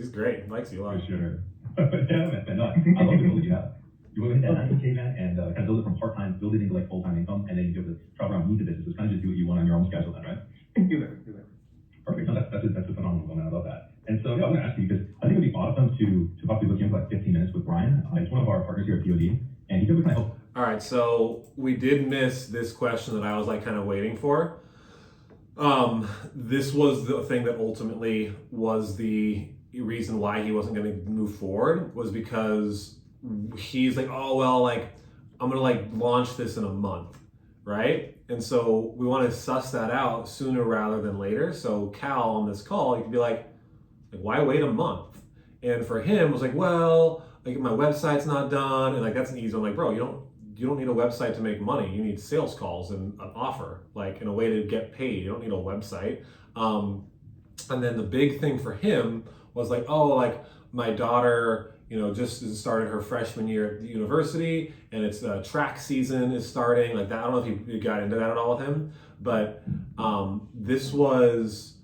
He's great. Likes you a lot. For sure. Yeah, man. No, I love the goal that you have. You want to hit that 90K, man, and kind of build it from part-time, build it into like full-time income, and then you be able to travel around, meet the businesses, kind of just do what you want on your own schedule then, right? Do that. Perfect. No, that's a phenomenal goal, man. I love that. And so, yeah, I'm going to ask you because I think it'd be awesome to probably book in for like 15 minutes with Brian. He's one of our partners here at POD, and he said we kind of help. All right, so we did miss this question that I was like kind of waiting for. This was the thing that ultimately was the reason why he wasn't going to move forward, was because he's like, oh, well, like I'm going to like launch this in a month, right? And so we want to suss that out sooner rather than later. So Cal on this call, you could be like, why wait a month? And for him, it was like, well, like my website's not done. And like, that's an easy one. Like, bro, you don't need a website to make money. You need sales calls and an offer, like in a way to get paid. You don't need a website. And then the big thing for him was like, oh, like my daughter, just started her freshman year at the university, and it's the track season is starting. Like that, I don't know if you got into that at all with him, but this was,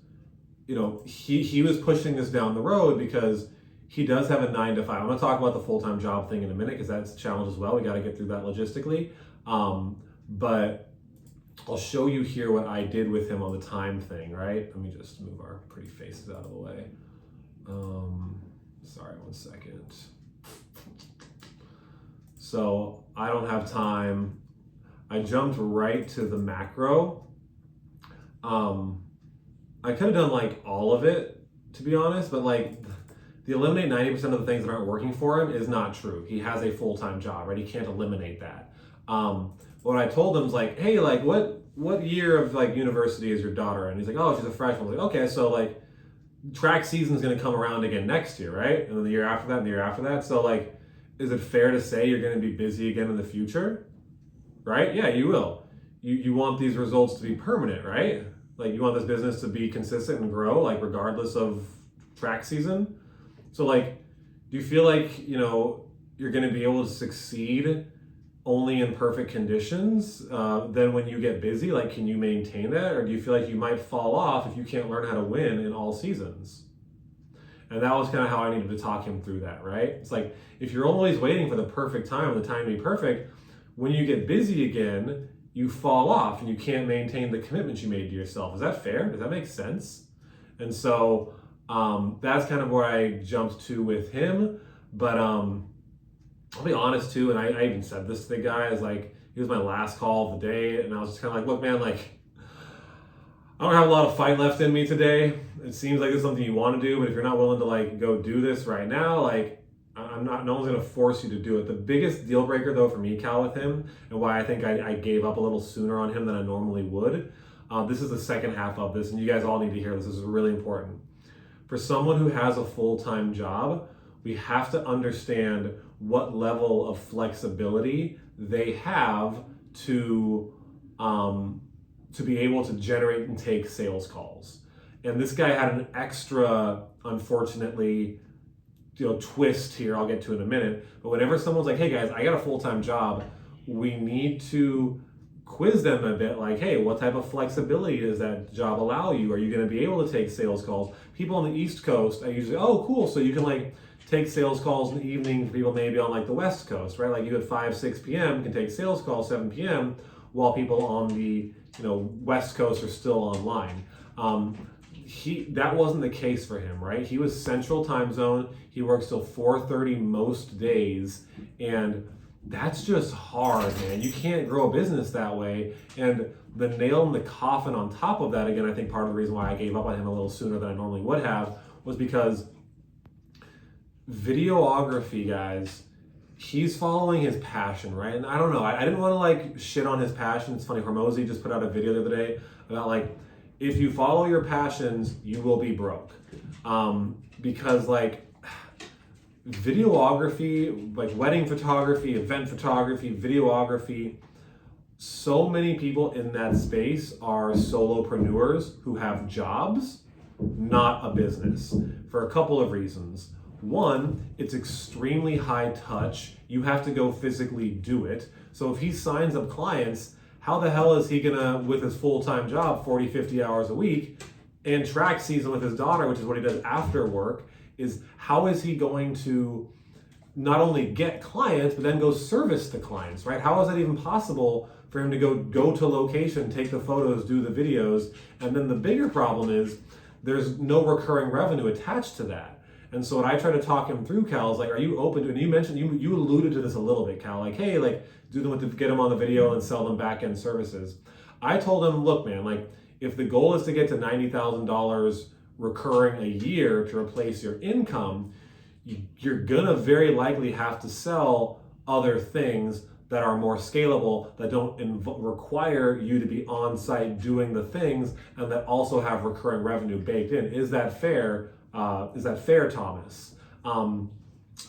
he was pushing this down the road because he does have a 9-to-5. I'm gonna talk about the full-time job thing in a minute because that's a challenge as well. We got to get through that logistically. But I'll show you here what I did with him on the time thing, right? Let me just move our pretty faces out of the way. Sorry, 1 second. So I don't have time. I jumped right to the macro. I could have done like all of it, to be honest, but like the eliminate 90% of the things that aren't working for him is not true. He has a full-time job, right? He can't eliminate that. What I told him was like, hey, like what year of like university is your daughter? And he's like, oh, she's a freshman. I was like, okay, so like track season is going to come around again next year, right? And then the year after that and the year after that. So like, is it fair to say you're going to be busy again in the future? Right? Yeah, you will. You want these results to be permanent, right? Like you want this business to be consistent and grow, like regardless of track season. So like, do you feel like, you're going to be able to succeed only in perfect conditions? Then when you get busy, like, can you maintain that? Or do you feel like you might fall off if you can't learn how to win in all seasons? And that was kind of how I needed to talk him through that, right? It's like, if you're always waiting for the perfect time and the time to be perfect, when you get busy again, you fall off and you can't maintain the commitments you made to yourself. Is that fair? Does that make sense? And so that's kind of where I jumped to with him. But I'll be honest too, and I even said this to the guy, is like, he was my last call of the day, and I was just kind of like, look, man, like, I don't have a lot of fight left in me today. It seems like it's something you want to do, but if you're not willing to like go do this right now, like, no one's gonna force you to do it. The biggest deal breaker though for me, Cal, with him, and why I think I gave up a little sooner on him than I normally would, this is the second half of this, and you guys all need to hear this. This is really important. For someone who has a full-time job, we have to understand what level of flexibility they have to be able to generate and take sales calls. And this guy had an extra, unfortunately, twist here I'll get to in a minute. But whenever someone's like, hey guys, I got a full-time job, we need to quiz them a bit, like, hey, what type of flexibility does that job allow you? Are you going to be able to take sales calls? People on the East Coast, I usually, oh, cool, so you can like take sales calls in the evening. People maybe on like the West Coast, right? Like you at 5, 6 p.m. can take sales calls 7 p.m. while people on the West Coast are still online. That wasn't the case for him, right? He was Central Time Zone. He works till 4:30 most days, and that's just hard, man. You can't grow a business that way. And the nail in the coffin on top of that, again, I think part of the reason why I gave up on him a little sooner than I normally would have was because videography, guys, he's following his passion, right? And I don't know, I didn't want to like shit on his passion. It's funny, Hormozy just put out a video the other day about like, if you follow your passions, you will be broke. Because like videography, like wedding photography, event photography, videography, so many people in that space are solopreneurs who have jobs, not a business, for a couple of reasons. One, it's extremely high touch. You have to go physically do it. So if he signs up clients, how the hell is he gonna, with his full-time job, 40, 50 hours a week, and track season with his daughter, which is what he does after work, is how is he going to not only get clients, but then go service the clients, right? How is that even possible for him to go to location, take the photos, do the videos? And then the bigger problem is there's no recurring revenue attached to that. And so what I try to talk him through, Cal, is like, are you open to, and you mentioned, you alluded to this a little bit, Cal, like, hey, like, do them get them on the video and sell them back-end services. I told him, look, man, like, if the goal is to get to $90,000 recurring a year to replace your income, you're gonna very likely have to sell other things that are more scalable, that don't require you to be on site doing the things, and that also have recurring revenue baked in. Is that fair? Thomas?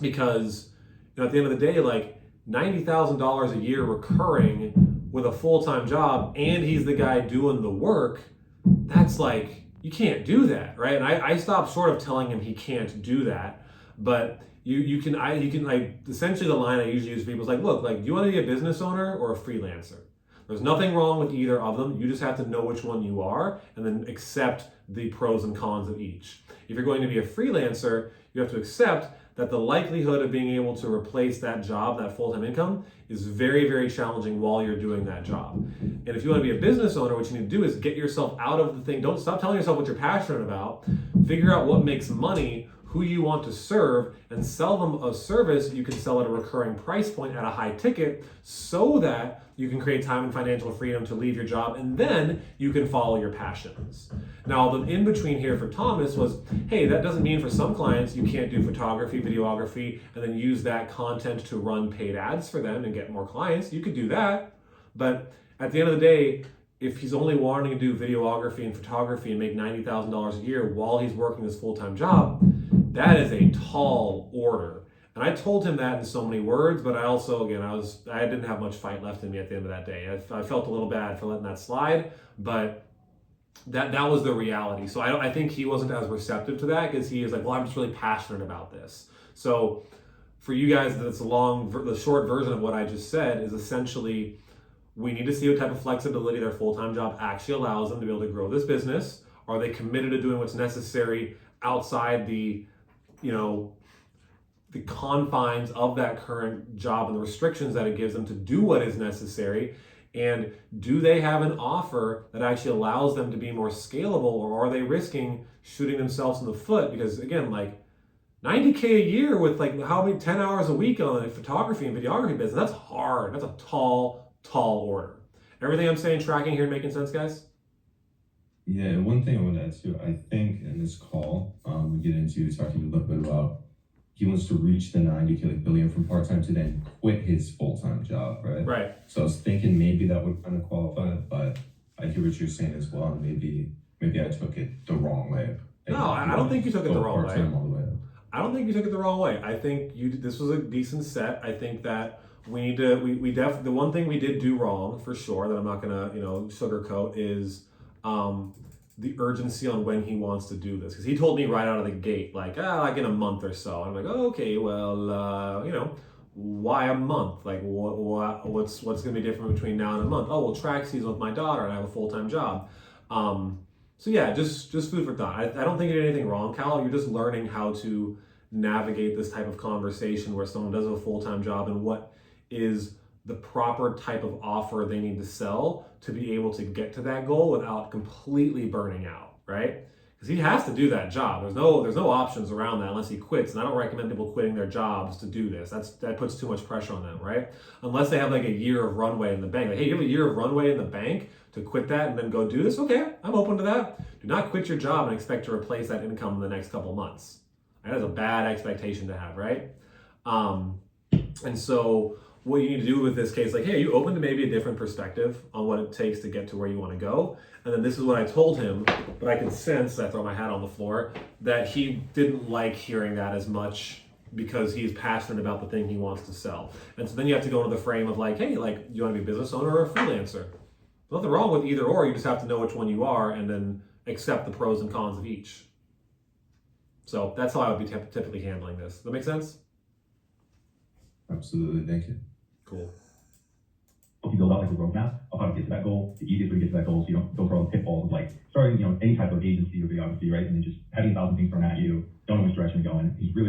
Because at the end of the day, like $90,000 a year recurring with a full-time job, and he's the guy doing the work, that's like, you can't do that, right? And I stopped short of telling him he can't do that, but you can like, essentially the line I usually use for people is like, look, like, do you want to be a business owner or a freelancer? There's nothing wrong with either of them. You just have to know which one you are and then accept the pros and cons of each. If you're going to be a freelancer, you have to accept that the likelihood of being able to replace that job, that full-time income, is very, very challenging while you're doing that job. And if you want to be a business owner, what you need to do is get yourself out of the thing. Don't stop telling yourself what you're passionate about. Figure out what makes money, who you want to serve, and sell them a service you can sell at a recurring price point at a high ticket, so that you can create time and financial freedom to leave your job, and then you can follow your passions. Now, the in between here for Thomas was, hey, that doesn't mean for some clients you can't do photography, videography, and then use that content to run paid ads for them and get more clients. You could do that, but at the end of the day, if he's only wanting to do videography and photography and make $90,000 a year while he's working this full-time job, that is a tall order. And I told him that in so many words, but I also, again, I didn't have much fight left in me at the end of that day. I felt a little bad for letting that slide, but that was the reality. So I think he wasn't as receptive to that, because he is like, well, I'm just really passionate about this. So for you guys, the short version of what I just said is essentially, we need to see what type of flexibility their full-time job actually allows them to be able to grow this business. Are they committed to doing what's necessary outside the confines of that current job and the restrictions that it gives them to do what is necessary? And do they have an offer that actually allows them to be more scalable, or are they risking shooting themselves in the foot? Because again, like, $90K a year with like how many 10 hours a week on a photography and videography business, that's hard. That's a tall order. Everything I'm saying, tracking here, making sense, guys? Yeah, and one thing I want to add too, I think in this call, we get into talking a little bit about he wants to reach the 90K, like billion from part-time, to then quit his full-time job, right? Right. So I was thinking maybe that would kind of qualify, but I hear what you're saying as well, and maybe I took it the wrong way. No, I don't think you took it the wrong way. All the way up. I don't think you took it the wrong way. I think this was a decent set. I think that we need to, the one thing we did do wrong for sure that I'm not gonna, sugarcoat is the urgency on when he wants to do this. Because he told me right out of the gate, like in a month or so. I'm like, oh, okay, well, why a month? Like, what's gonna be different between now and a month? Oh, well, track season with my daughter, and I have a full-time job. So yeah, just food for thought. I don't think you did anything wrong, Cal. You're just learning how to navigate this type of conversation where someone does have a full-time job, and what is the proper type of offer they need to sell to be able to get to that goal without completely burning out, right? Because he has to do that job. There's no options around that unless he quits. And I don't recommend people quitting their jobs to do this. That puts too much pressure on them, right? Unless they have like a year of runway in the bank. Like, hey, you have a year of runway in the bank to quit that and then go do this? Okay, I'm open to that. Do not quit your job and expect to replace that income in the next couple months. That is a bad expectation to have, right? And so what you need to do with this case, like, hey, are you open to maybe a different perspective on what it takes to get to where you want to go? And then this is what I told him, but I can sense, I throw my hat on the floor, that he didn't like hearing that as much because he's passionate about the thing he wants to sell. And so then you have to go into the frame of like, hey, like, do you want to be a business owner or a freelancer? There's nothing wrong with either or, you just have to know which one you are and then accept the pros and cons of each. So that's how I would be typically handling this. Does that make sense? Absolutely, thank you. Cool. help you build out like a roadmap of how to get to that goal, the easiest way to get to that goal, so you don't go for all the pitfalls of like starting, any type of agency or videography, right? And then just having 1,000 things thrown at you, don't know which direction to go in. He's really